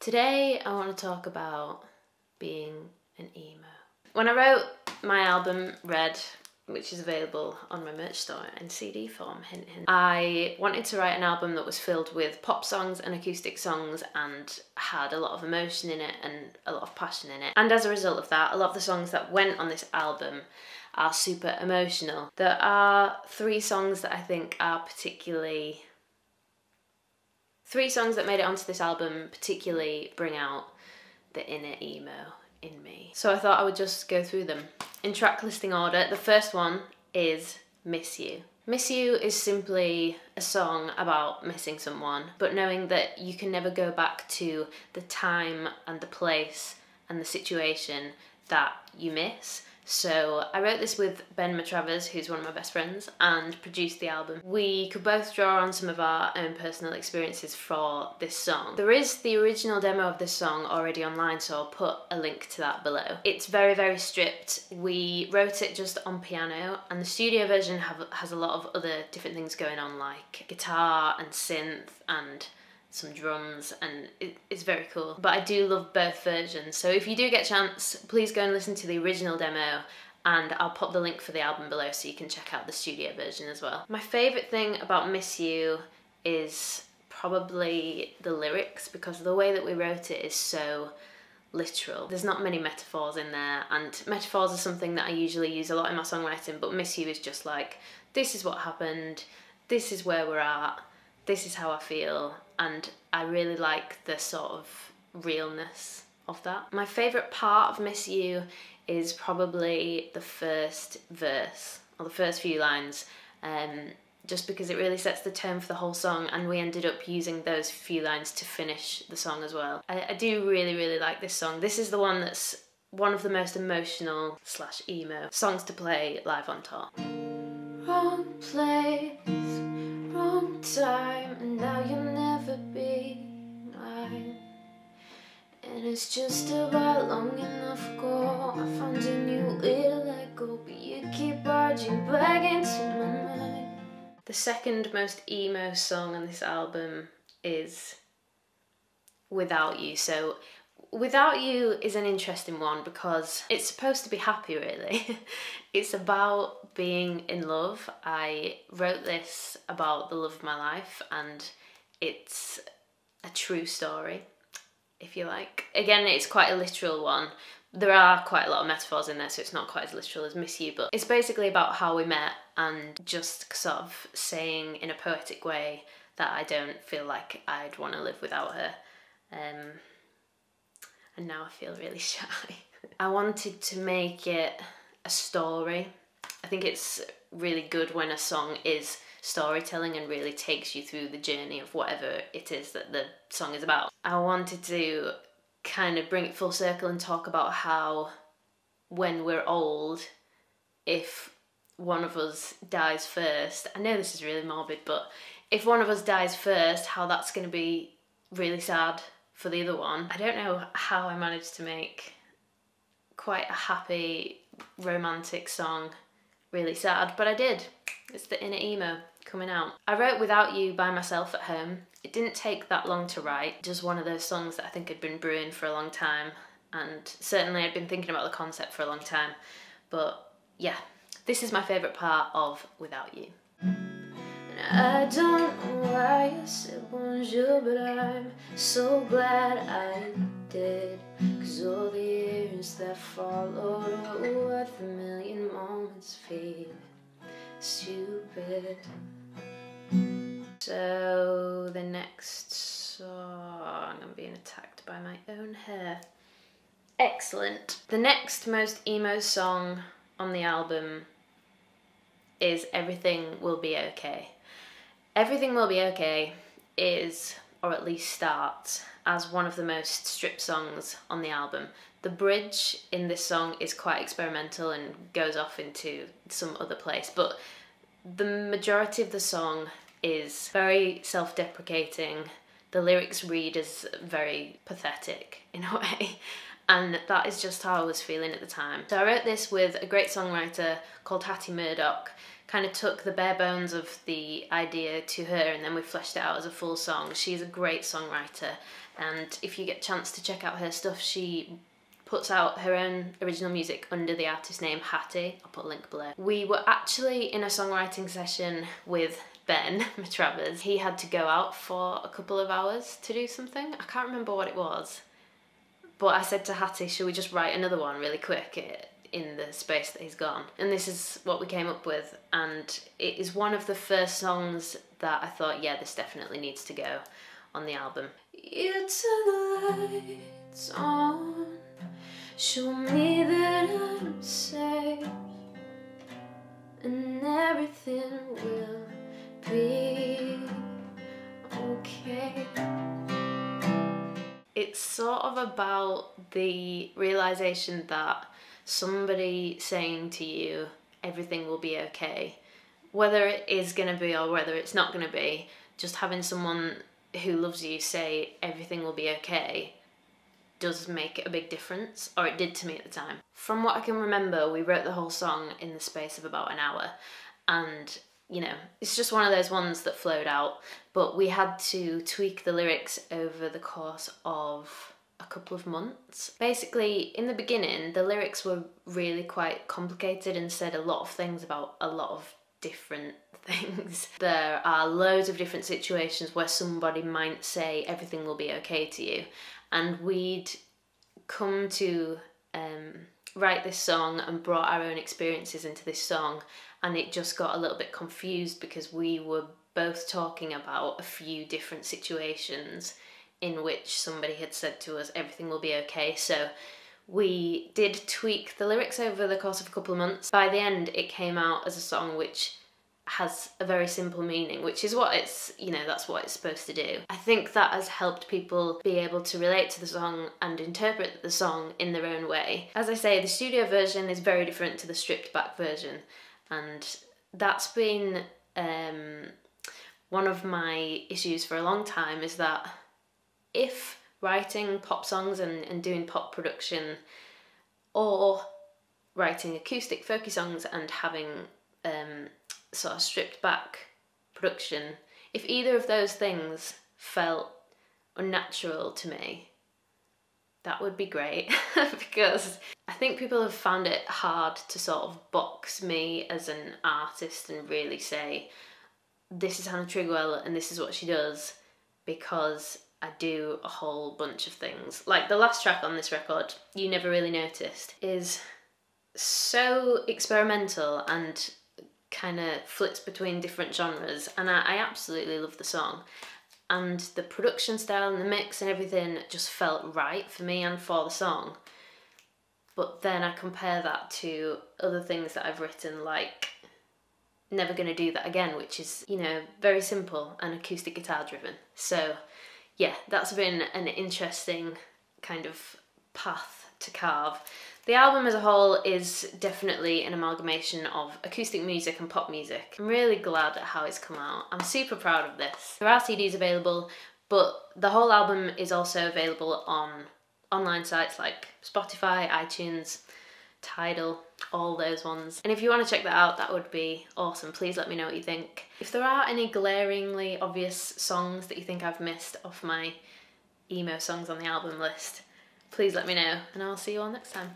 Today I want to talk about being an emo. When I wrote my album Red, which is available on my merch store in CD form, hint hint, I wanted to write an album that was filled with pop songs and acoustic songs and had a lot of emotion in it and a lot of passion in it. And as a result of that, a lot of the songs that went on this album are super emotional. There are three songs that I think are three songs that made it onto this album particularly bring out the inner emo in me. So I thought I would just go through them. In track listing order, the first one is Miss You. Miss You is simply a song about missing someone, but knowing that you can never go back to the time and the place and the situation that you miss. So I wrote this with Ben Matravers, who's one of my best friends, and produced the album. We could both draw on some of our own personal experiences for this song. There is the original demo of this song already online, so I'll put a link to that below. It's very, very stripped. We wrote it just on piano, and the studio version has a lot of other different things going on, like guitar and synth and some drums, and it's very cool. But I do love both versions, so if you do get a chance, please go and listen to the original demo, and I'll pop the link for the album below so you can check out the studio version as well. My favourite thing about Miss You is probably the lyrics, because the way that we wrote it is so literal. There's not many metaphors in there, and metaphors are something that I usually use a lot in my songwriting, but Miss You is just like, this is what happened, this is where we're at, this is how I feel, and I really like the sort of realness of that. My favourite part of Miss You is probably the first verse, or the first few lines, just because it really sets the tone for the whole song, and we ended up using those few lines to finish the song as well. I do really, really like this song. This is the one that's one of the most emotional / emo songs to play live on tour. Wrong place, wrong time, and now you'll never be mine. And it's just about long enough ago I found a new way to let go, but you keep barging back into my mind. The second most emo song on this album is Without You. So Without You is an interesting one because it's supposed to be happy, really. It's about being in love. I wrote this about the love of my life, and it's a true story, if you like. Again, it's quite a literal one. There are quite a lot of metaphors in there, so it's not quite as literal as Miss You, but it's basically about how we met and just sort of saying in a poetic way that I don't feel like I'd want to live without her. And now I feel really shy. I wanted to make it a story. I think it's really good when a song is storytelling and really takes you through the journey of whatever it is that the song is about. I wanted to kind of bring it full circle and talk about how when we're old, if one of us dies first, I know this is really morbid, but if one of us dies first, how that's going to be really sad for the other one. I don't know how I managed to make quite a happy, romantic song really sad, but I did. It's the inner emo coming out. I wrote Without You by myself at home. It didn't take that long to write, just one of those songs that I think had been brewing for a long time, and certainly I'd been thinking about the concept for a long time, but yeah, this is my favourite part of Without You. I don't know why I said bonjour, but I'm so glad I did, 'cause all the years that followed were worth a million moments feel stupid. So the next song, I'm being attacked by my own hair. Excellent. The next most emo song on the album is Everything Will Be Okay. Everything Will Be Okay is, or at least starts, as one of the most stripped songs on the album. The bridge in this song is quite experimental and goes off into some other place, but the majority of the song is very self-deprecating. The lyrics read as very pathetic in a way, and that is just how I was feeling at the time. So I wrote this with a great songwriter called Hattie Murdoch. Kind of took the bare bones of the idea to her, and then we fleshed it out as a full song. She's a great songwriter, and if you get a chance to check out her stuff, she puts out her own original music under the artist name Hattie. I'll put a link below. We were actually in a songwriting session with Ben Matravers. He had to go out for a couple of hours to do something. I can't remember what it was, but I said to Hattie, should we just write another one really quick in the space that he's gone? And this is what we came up with, and it is one of the first songs that I thought, yeah, this definitely needs to go on the album. You turn the lights on, show me that I'm safe, and everything will be okay. It's sort of about the realisation that somebody saying to you, everything will be okay, whether it is going to be or whether it's not going to be, just having someone who loves you say everything will be okay does make a big difference, or it did to me at the time. From what I can remember, we wrote the whole song in the space of about an hour, and you know, it's just one of those ones that flowed out, but we had to tweak the lyrics over the course of a couple of months. Basically, in the beginning, the lyrics were really quite complicated and said a lot of things about a lot of different things. There are loads of different situations where somebody might say everything will be okay to you, and we'd come to write this song and brought our own experiences into this song, and it just got a little bit confused because we were both talking about a few different situations in which somebody had said to us everything will be okay. So we did tweak the lyrics over the course of a couple of months. By the end, it came out as a song which has a very simple meaning, which is what it's, you know, that's what it's supposed to do. I think that has helped people be able to relate to the song and interpret the song in their own way. As I say, the studio version is very different to the stripped back version, and that's been one of my issues for a long time, is that if writing pop songs and doing pop production, or writing acoustic folky songs and having sort of stripped back production, if either of those things felt unnatural to me, that would be great because I think people have found it hard to sort of box me as an artist and really say, this is Hannah Trigwell and this is what she does, because I do a whole bunch of things. Like the last track on this record, You Never Really Noticed, is so experimental and kind of flits between different genres, and I absolutely love the song, and the production style and the mix and everything just felt right for me and for the song. But then I compare that to other things that I've written, like Never Gonna Do That Again, which is, you know, very simple and acoustic guitar driven. So yeah, that's been an interesting kind of path to carve. The album as a whole is definitely an amalgamation of acoustic music and pop music. I'm really glad at how it's come out. I'm super proud of this. There are CDs available, but the whole album is also available on online sites like Spotify, iTunes, Tidal, all those ones. And if you want to check that out, that would be awesome. Please let me know what you think. If there are any glaringly obvious songs that you think I've missed off my emo songs on the album list, please let me know, and I'll see you all next time.